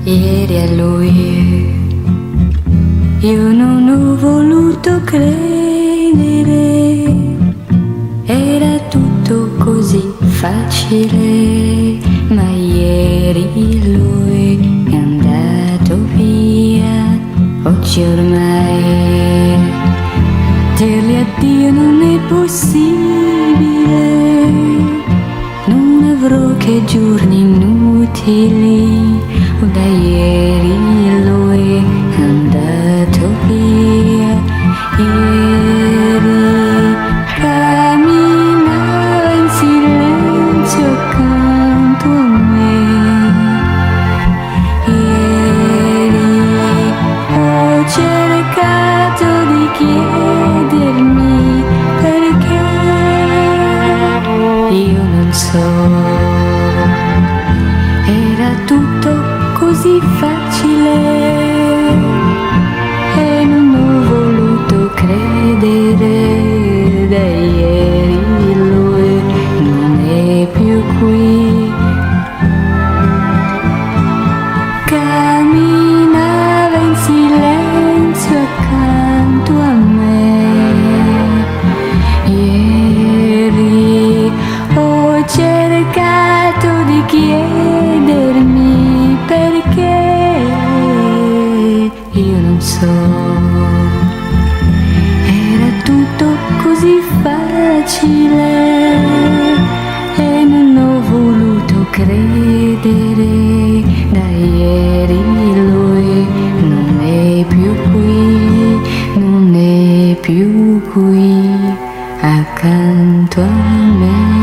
ieri a lui. Io non ho voluto credere, era tutto così facile, ma ieri lui è andato via. Oggi ormai dirgli addio non è possibile, non avrò che giorni inutili. Da ieri lui è andato via. Ieri camminava in silenzio accanto a me. Ieri ho cercato di chiedermi perché. Io non so, era tutto così facile e non ho voluto credere. Da ieri lui non è più qui. Camminava in silenzio accanto a me. Ieri ho cercato di chiedermi perché. Io non so, era tutto così facile e non ho voluto credere. Da ieri lui non è più qui, non è più qui accanto a me.